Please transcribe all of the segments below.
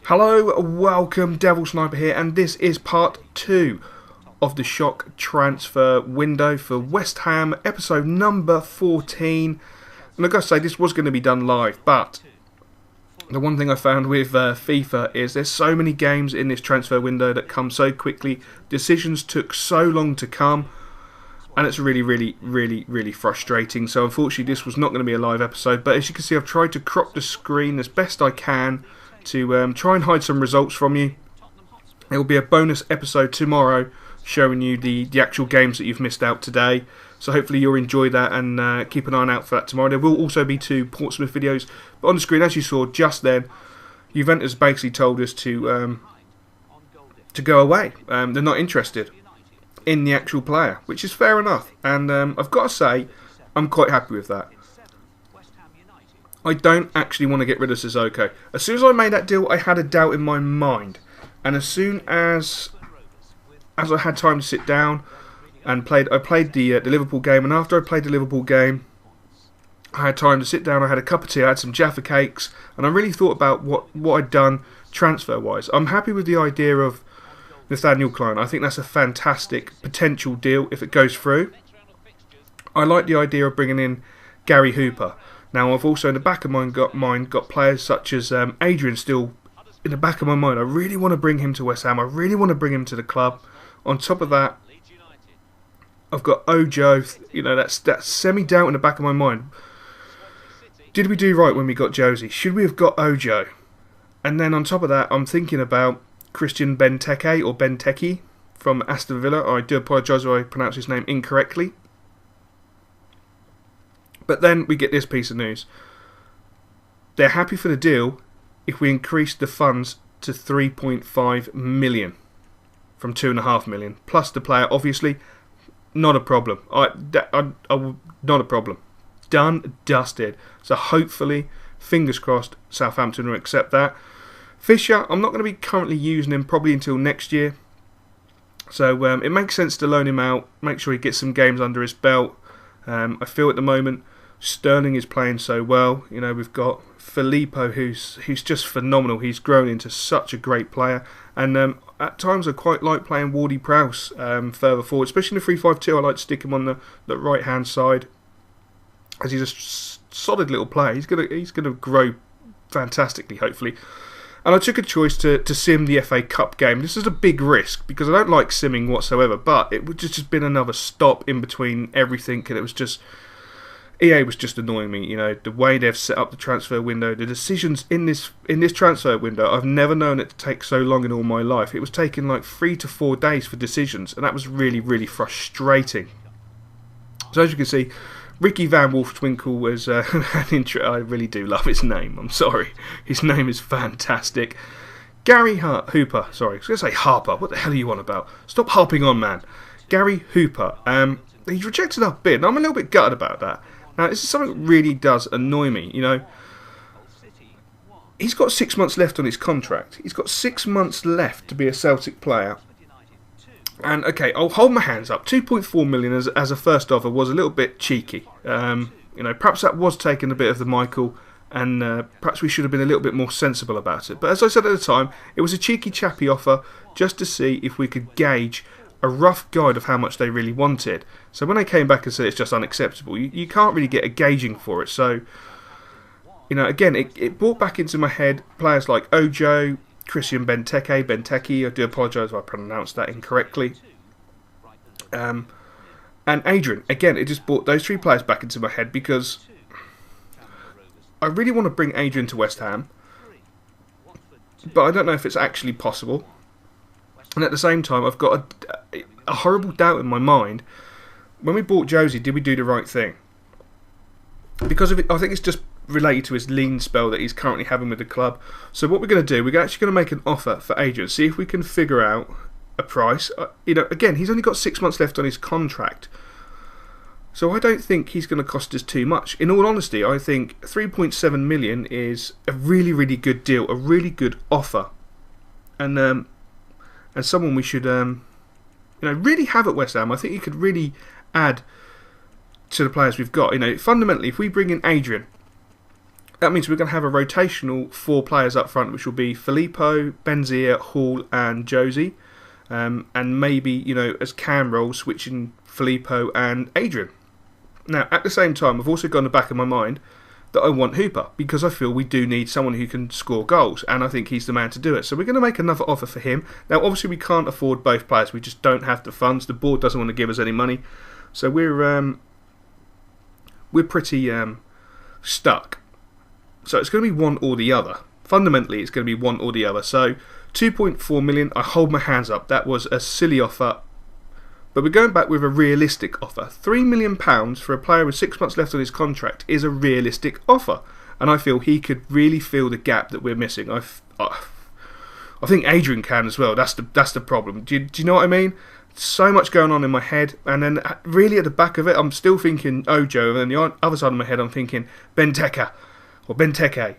Hello, welcome, Devil Sniper here, and this is part 2 of the shock transfer window for West Ham, episode number 14. And I've got to say, this was going to be done live, but the one thing I found with FIFA is there's so many games in this transfer window that come so quickly, decisions took so long to come, and it's really frustrating. So unfortunately this was not going to be a live episode, but as you can see I've tried to crop the screen as best I can to try and hide some results from you. There will be a bonus episode tomorrow showing you the actual games that you've missed out today. So hopefully you'll enjoy that and keep an eye out for that tomorrow. There will also be 2 Portsmouth videos. But on the screen, as you saw just then, Juventus basically told us to go away. They're not interested in the actual player, which is fair enough. And I've got to say, I'm quite happy with that. I don't actually want to get rid of Sissoko. As soon as I made that deal, I had a doubt in my mind. And as soon as I had time to sit down and I played the Liverpool game, and after I played the Liverpool game, I had time to sit down, I had a cup of tea, I had some Jaffa cakes, and I really thought about what I'd done transfer-wise. I'm happy with the idea of Nathaniel Klein. I think that's a fantastic potential deal if it goes through. I like the idea of bringing in Gary Hooper. Now, I've also in the back of my mind got players such as Adrian still in the back of my mind. I really want to bring him to West Ham. I really want to bring him to the club. On top of that, I've got Ojo. You know, that's semi-doubt in the back of my mind. Did we do right when we got Josie? Should we have got Ojo? And then on top of that, I'm thinking about Christian Benteke or Benteke from Aston Villa. I do apologise if I pronounce his name incorrectly. But then we get this piece of news. They're happy for the deal if we increase the funds to 3.5 million from 2.5 million. Plus the player, obviously, not a problem. Not a problem. Done, dusted. So hopefully, fingers crossed, Southampton will accept that. Fisher, I'm not going to be currently using him probably until next year. So it makes sense to loan him out, make sure he gets some games under his belt. I feel at the moment Sterling is playing so well. You know, we've got Filippo who's just phenomenal. He's grown into such a great player. And at times I quite like playing Wardy Prowse further forward, especially in the 3-5-2. I like to stick him on the right hand side, as he's a solid little player. He's gonna grow fantastically, hopefully. And I took a choice to sim the FA Cup game. This is a big risk because I don't like simming whatsoever, but it would just been another stop in between everything, and it was just EA was just annoying me. You know, the way they've set up the transfer window, the decisions in this transfer window. I've never known it to take so long in all my life. It was taking like 3 to 4 days for decisions, and that was really frustrating. So as you can see, Ricky Van Wolfswinkel was an intro. I really do love his name. I'm sorry, his name is fantastic. Gary Hooper. Sorry, I was going to say Harper. What the hell are you on about? Stop harping on, man. Gary Hooper. He's rejected our bid, and I'm a little bit gutted about that. Now, this is something that really does annoy me. You know, he's got 6 months left on his contract. He's got 6 months left to be a Celtic player. And okay, I'll hold my hands up. 2.4 million as a first offer was a little bit cheeky. You know, perhaps that was taking a bit of the Michael, and perhaps we should have been a little bit more sensible about it. But as I said at the time, it was a cheeky chappy offer just to see if we could gauge a rough guide of how much they really wanted. So when they came back and said it's just unacceptable, you can't really get a gauging for it. So, you know, again, it brought back into my head players like Ojo, Christian Benteke, I do apologise if I pronounced that incorrectly, and Adrian. Again, it just brought those 3 players back into my head because I really want to bring Adrian to West Ham, but I don't know if it's actually possible. And at the same time, I've got a horrible doubt in my mind. When we bought Josie, did we do the right thing? Because of it, I think it's just related to his lean spell that he's currently having with the club. So what we're going to do, we're actually going to make an offer for Adrian, see if we can figure out a price. You know, again, he's only got 6 months left on his contract, so I don't think he's going to cost us too much. In all honesty, I think 3.7 million is a really good deal, a really good offer, and someone we should you know, really have at West Ham. I think he could really add to the players we've got. You know, fundamentally, if we bring in Adrian, That means we're going to have a rotational 4 players up front, which will be Filippo, Benzia, Hall and Josie. And maybe, you know, as cam roles, switching Filippo and Adrian. Now, at the same time, I've also got in the back of my mind that I want Hooper, because I feel we do need someone who can score goals, and I think he's the man to do it. So we're going to make another offer for him. Now, obviously, we can't afford both players. We just don't have the funds. The board doesn't want to give us any money. So we're pretty stuck. So it's going to be one or the other. Fundamentally, it's going to be one or the other. So 2.4 million, I hold my hands up. That was a silly offer. But we're going back with a realistic offer. £3 million for a player with 6 months left on his contract is a realistic offer. And I feel he could really fill the gap that we're missing. I think Adrian can as well. That's the problem. Do you know what I mean? So much going on in my head. And then really at the back of it, I'm still thinking Ojo. And then the other side of my head, I'm thinking Benteke. Or Benteke.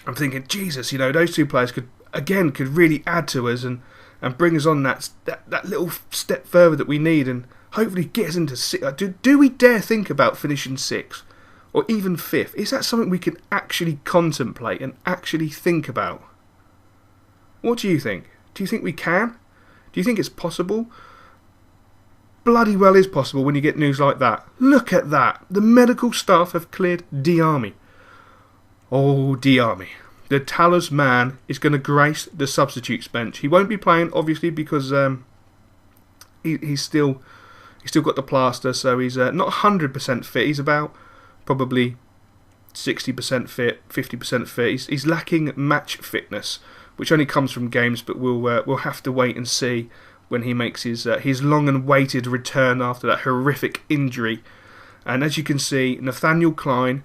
I'm thinking, Jesus, you know, those two players could really add to us and bring us on that little step further that we need, and hopefully get us into 6th. Do we dare think about finishing 6th or even 5th? Is that something we can actually contemplate and actually think about? What do you think? Do you think we can? Do you think it's possible? Bloody well is possible when you get news like that. Look at that. The medical staff have cleared Diarmi. Oh, Diarmi. The talisman is going to grace the substitutes bench. He won't be playing, obviously, because he's still got the plaster, so he's not 100% fit. He's about probably 60% fit, 50% fit. He's lacking match fitness, which only comes from games. But we'll have to wait and see when he makes his long and awaited return after that horrific injury. And as you can see, Nathaniel Klein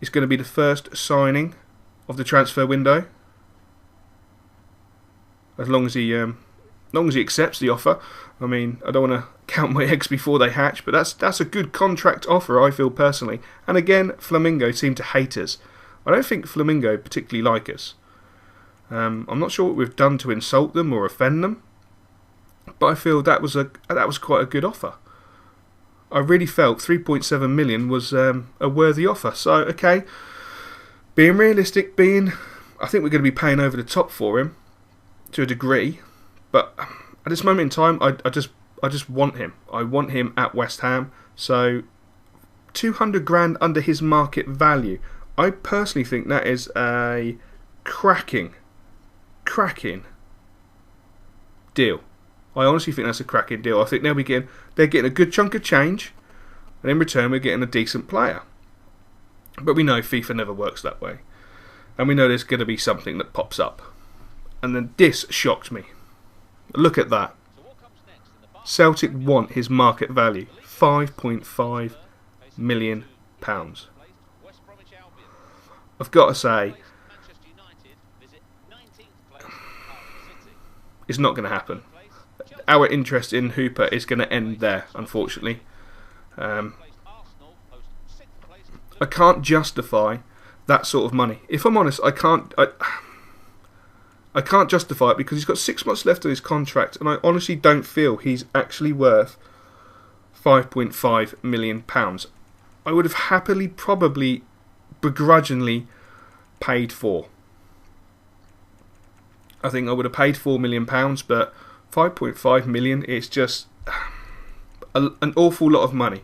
is going to be the first signing of the transfer window, as long as he accepts the offer. I mean, I don't want to count my eggs before they hatch, but that's a good contract offer, I feel personally. And again, Flamingo seem to hate us. I don't think Flamingo particularly like us. I'm not sure what we've done to insult them or offend them, but I feel that was quite a good offer. I really felt 3.7 million was a worthy offer. So okay. Being realistic, I think we're going to be paying over the top for him to a degree, but at this moment in time, I just want him. I want him at West Ham. So 200 grand under his market value. I personally think that is a cracking deal. I honestly think that's a cracking deal. I think they're getting a good chunk of change, and in return, we're getting a decent player. But we know FIFA never works that way. And we know there's going to be something that pops up. And then this shocked me. Look at that. Celtic want his market value. £5.5 million. I've got to say, it's not going to happen. Our interest in Hooper is going to end there, unfortunately. I can't justify that sort of money. If I'm honest, I can't justify it because he's got 6 months left on his contract, and I honestly don't feel he's actually worth £5.5 million. I would have happily, probably, begrudgingly paid for. I think I would have paid £4 million, but £5.5 million is just an awful lot of money.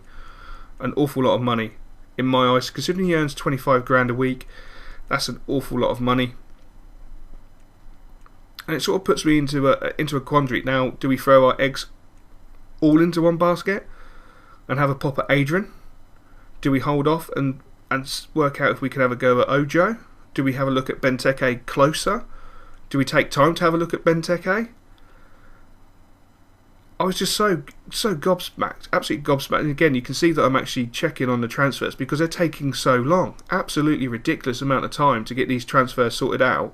An awful lot of money. In my eyes, considering he earns 25 grand a week, that's an awful lot of money. And it sort of puts me into a quandary. Now, do we throw our eggs all into one basket and have a pop at Adrian? Do we hold off and work out if we can have a go at Ojo? Do we have a look at Benteke closer? Do we take time to have a look at Benteke? I was just so gobsmacked, absolutely gobsmacked. And again, you can see that I'm actually checking on the transfers because they're taking so long. Absolutely ridiculous amount of time to get these transfers sorted out.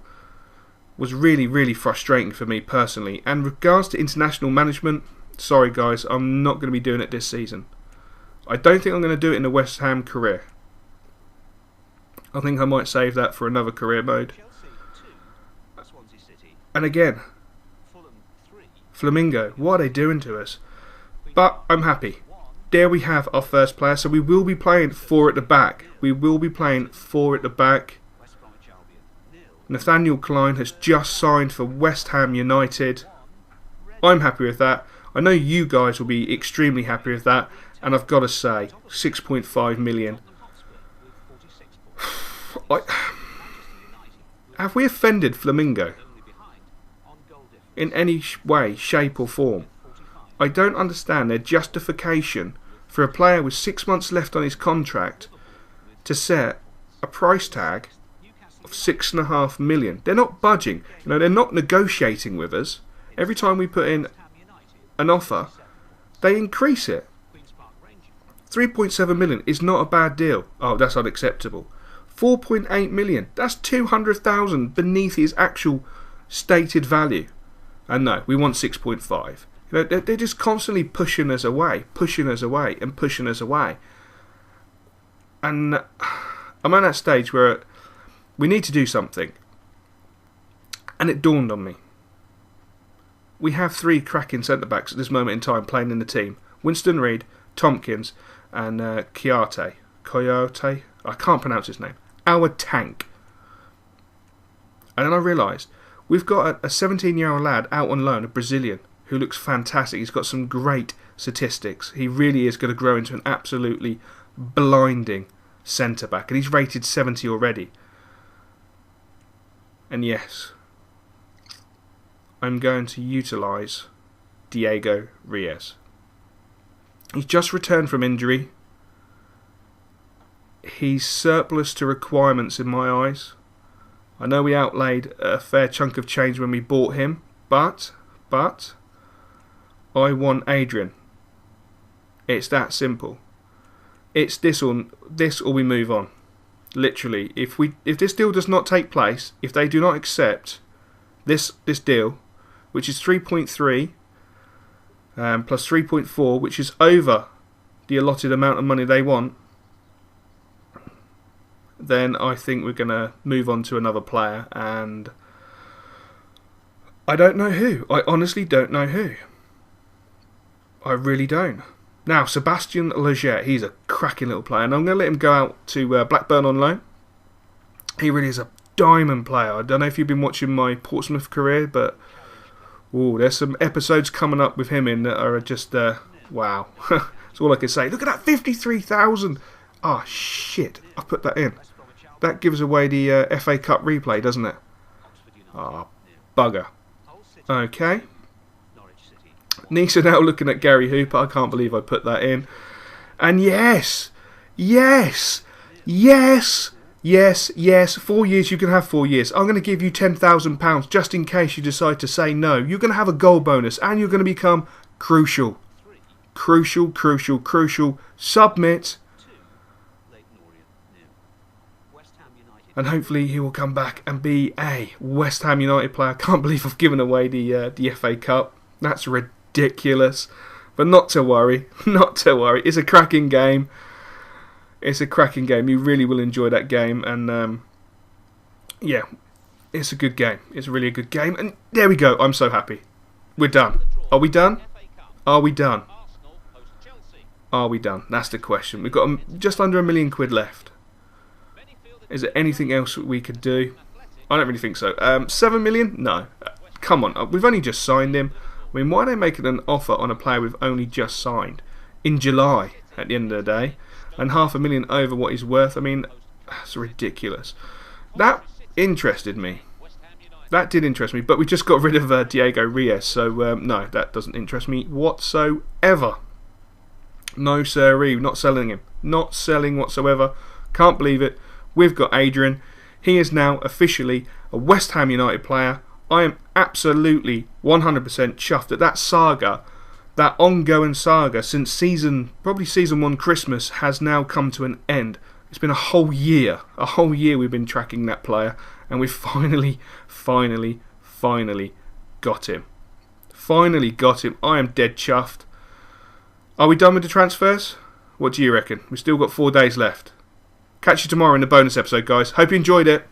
Was really, really frustrating for me personally. And regards to international management, sorry guys, I'm not going to be doing it this season. I don't think I'm going to do it in the West Ham career. I think I might save that for another career mode. And again, Flamingo, what are they doing to us? But I'm happy. there we have our first player. So we will be playing 4 at the back. We will be playing 4 at the back. Nathaniel Klein has just signed for West Ham United. I'm happy with that. I know you guys will be extremely happy with that. And I've got to say, 6.5 million. Have we offended Flamingo in any way, shape or form? I don't understand their justification for a player with 6 months left on his contract to set a price tag of 6.5 million. They're not budging. They're not negotiating with us. Every time we put in an offer, they increase it. 3.7 million is not a bad deal. Oh, that's unacceptable. 4.8 million. That's 200,000 beneath his actual stated value. And no, we want 6.5. They're just constantly pushing us away, and pushing us away. And I'm at that stage where we need to do something. And it dawned on me. We have 3 cracking centre-backs at this moment in time playing in the team. Winston Reid, Tompkins, and Coyote. I can't pronounce his name. Our tank. And then I realised we've got a 17-year-old lad out on loan, a Brazilian, who looks fantastic. He's got some great statistics. He really is going to grow into an absolutely blinding centre-back. And he's rated 70 already. And yes, I'm going to utilise Diego Reyes. He's just returned from injury. He's surplus to requirements in my eyes. I know we outlaid a fair chunk of change when we bought him, but I want Adrian. It's that simple. It's this or we move on. Literally, if this deal does not take place, if they do not accept this deal, which is 3.3 plus 3.4, which is over the allotted amount of money they want, then I think we're going to move on to another player, and I don't know who. I honestly don't know who. I really don't. Now, Sebastian Leggett, he's a cracking little player, and I'm going to let him go out to Blackburn on loan. He really is a diamond player. I don't know if you've been watching my Portsmouth career, but there's some episodes coming up with him in that are just, wow. That's all I can say. Look at that, 53,000. Ah, shit, I put that in. That gives away the FA Cup replay, doesn't it? Ah, bugger. Okay. Nice are now looking at Gary Hooper. I can't believe I put that in. And yes. 4 years, you can have 4 years. I'm going to give you £10,000 just in case you decide to say no. You're going to have a goal bonus and you're going to become crucial. Crucial. Submit. And hopefully he will come back and be a West Ham United player. I can't believe I've given away the FA Cup. That's ridiculous. But not to worry. It's a cracking game. You really will enjoy that game. And yeah, it's a good game. It's really a good game. And there we go. I'm so happy. We're done. Are we done? That's the question. We've got just under £1 million left. Is there anything else we could do? I don't really think so. 7 million? No. Come on. We've only just signed him. I mean, why are they making an offer on a player we've only just signed? In July, at the end of the day. And £500,000 over what he's worth. I mean, that's ridiculous. That interested me. That did interest me. But we just got rid of Diego Reyes. So, no, that doesn't interest me whatsoever. No, sirree. Not selling him. Not selling whatsoever. Can't believe it. We've got Adrian. He is now officially a West Ham United player. I am absolutely 100% chuffed that saga, that ongoing saga since probably season 1 Christmas has now come to an end. It's been a whole year we've been tracking that player, and we've finally got him. I am dead chuffed. Are we done with the transfers? What do you reckon? We've still got 4 days left. Catch you tomorrow in the bonus episode, guys. Hope you enjoyed it.